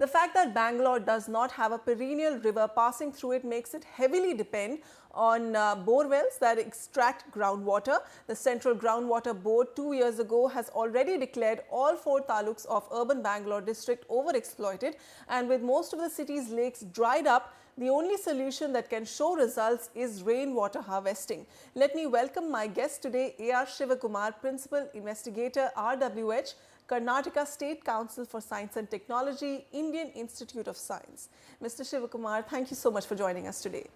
The fact that Bangalore does not have a perennial river passing through it makes it heavily depend on bore wells that extract groundwater. The Central Groundwater Board 2 years ago has already declared all 4 taluks of urban Bangalore district overexploited, and with most of the city's lakes dried up, the only solution that can show results is rainwater harvesting. Let me welcome my guest today, A.R. Shivakumar, Principal Investigator, RWH, Karnataka State Council for Science and Technology, Indian Institute of Science. Mr. Shivakumar, thank you so much for joining us today.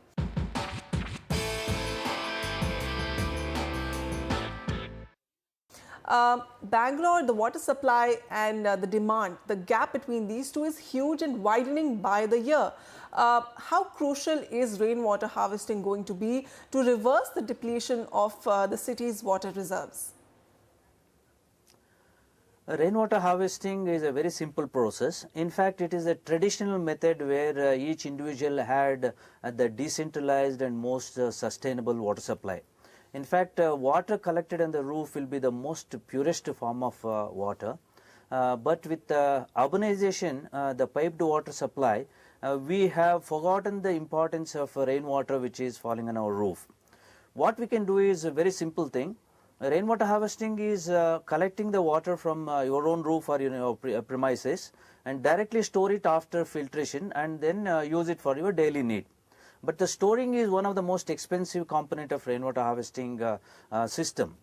Bangalore, the water supply and the demand, the gap between these two is huge and widening by the year. How crucial is rainwater harvesting going to be to reverse the depletion of the city's water reserves? Rainwater harvesting is a very simple process. In fact, it is a traditional method where each individual had the decentralized and most sustainable water supply. In fact, water collected on the roof will be the most purest form of water. But with urbanization, the piped water supply, we have forgotten the importance of rainwater which is falling on our roof. What we can do is a very simple thing. Rainwater harvesting is collecting the water from your own roof or your premises and directly store it after filtration and then use it for your daily need. But the storing is one of the most expensive component of rainwater harvesting system,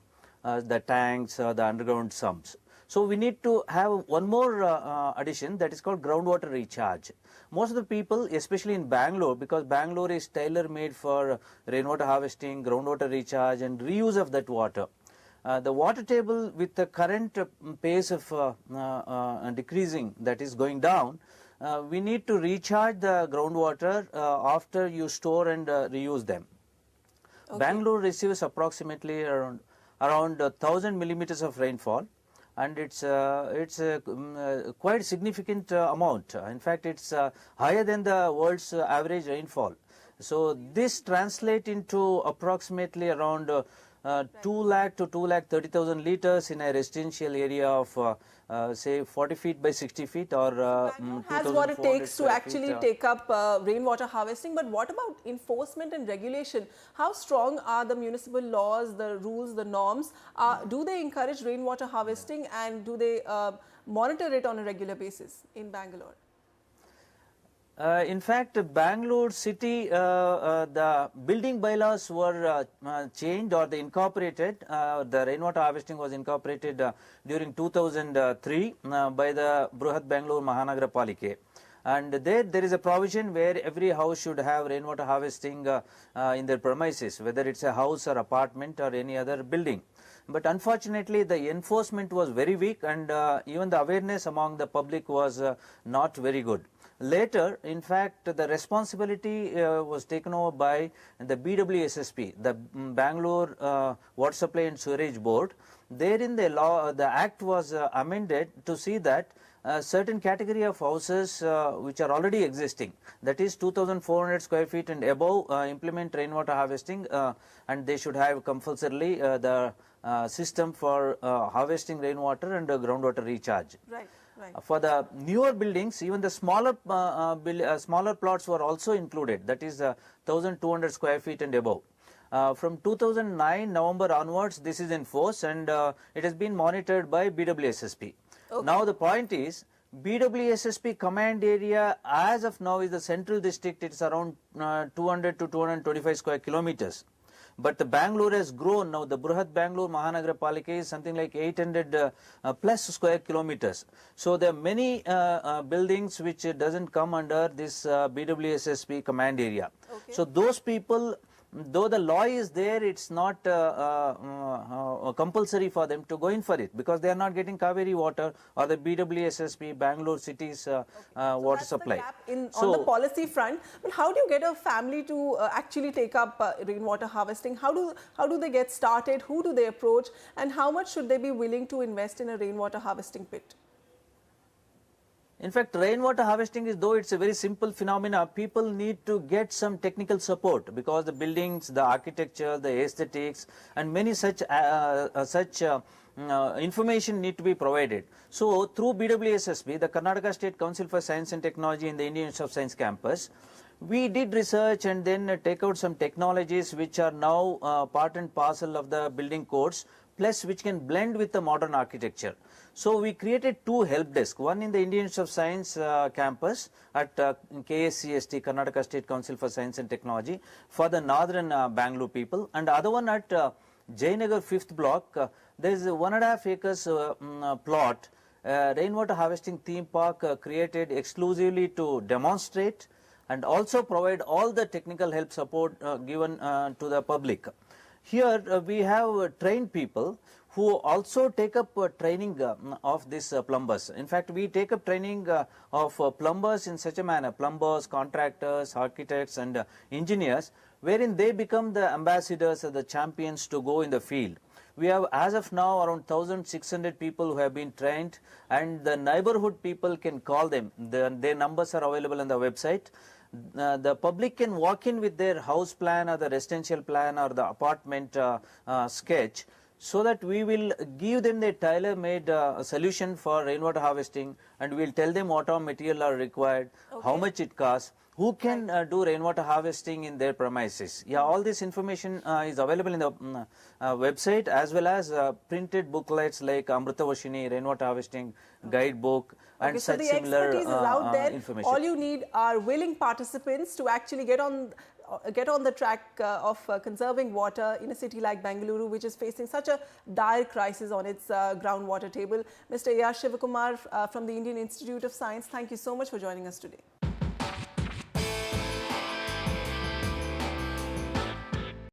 the tanks, the underground sumps. So we need to have one more addition, that is called groundwater recharge. Most of the people, especially in Bangalore, because Bangalore is tailor-made for rainwater harvesting, groundwater recharge and reuse of that water. The water table with the current pace of decreasing, that is going down, we need to recharge the groundwater after you store and reuse them. Okay. Bangalore receives approximately around 1,000 millimeters of rainfall, and it's quite significant amount. In fact, it's higher than the world's average rainfall. So this translates into approximately around 2 lakh to 2,30,000 liters in a residential area of say 40 feet by 60 feet or has what it takes to actually take up rainwater harvesting. But what about enforcement and regulation? How strong are the municipal laws, the rules, the norms? Do they encourage rainwater harvesting and do they monitor it on a regular basis in Bangalore? In fact, Bangalore city, the building bylaws were changed or they incorporated. The rainwater harvesting was incorporated during 2003 by the Bruhat Bangalore Mahanagara Palike. And there is a provision where every house should have rainwater harvesting in their premises, whether it's a house or apartment or any other building. But unfortunately, the enforcement was very weak and even the awareness among the public was not very good. Later, in fact, the responsibility was taken over by the BWSSP, the Bangalore Water Supply and Sewerage Board. Therein the act was amended to see that certain category of houses which are already existing, that is 2,400 square feet and above, implement rainwater harvesting and they should have compulsorily the system for harvesting rainwater and groundwater recharge. Right. Right. For the newer buildings, even the smaller plots were also included, that is 1,200 square feet and above. From 2009 November onwards, this is in force and it has been monitored by BWSSP. Okay. Now the point is, BWSSP command area as of now is the central district. It's around 200 to 225 square kilometers. But the Bangalore has grown now. The Bruhat Bangalore Mahanagara Palike is something like 800 plus square kilometers. So there are many buildings which doesn't come under this BWSSP command area. Okay. So those people, though the law is there, it's not compulsory for them to go in for it because they are not getting Kaveri water or the BWSSP Bangalore city's water supply. On the policy front, but how do you get a family to actually take up rainwater harvesting? How do they get started? Who do they approach? And how much should they be willing to invest in a rainwater harvesting pit? In fact, rainwater harvesting is, though it's a very simple phenomena, people need to get some technical support because the buildings, the architecture, the aesthetics, and many such information need to be provided. So, through BWSSB, the Karnataka State Council for Science and Technology in the Indian Institute of Science campus, we did research and then take out some technologies which are now part and parcel of the building codes, plus which can blend with the modern architecture. So, we created two help desks, one in the Indian Institute of Science campus at KSCST, Karnataka State Council for Science and Technology, for the northern Bangalore people, and the other one at Jayanagar 5th block. There is a 1.5 acres plot, rainwater harvesting theme park created exclusively to demonstrate and also provide all the technical help support given to the public. Here we have trained people who also take up training of these plumbers. In fact, we take up training of plumbers in such a manner, plumbers, contractors, architects and engineers, wherein they become the ambassadors or the champions to go in the field. We have as of now around 1,600 people who have been trained, and the neighborhood people can call them. Their numbers are available on the website. The public can walk in with their house plan or the residential plan or the apartment sketch, so that we will give them the tailor-made solution for rainwater harvesting, and we will tell them what all material are required, how much it costs, who can do rainwater harvesting in their premises. Yeah, all this information is available in the website, as well as printed booklets like Amritavashini, rainwater harvesting guidebook, and so such the similar expertise is out there. Information. All you need are willing participants to actually get on the track of conserving water in a city like Bengaluru, which is facing such a dire crisis on its groundwater table. Mr. A.R. Shivakumar from the Indian Institute of Science, thank you so much for joining us today.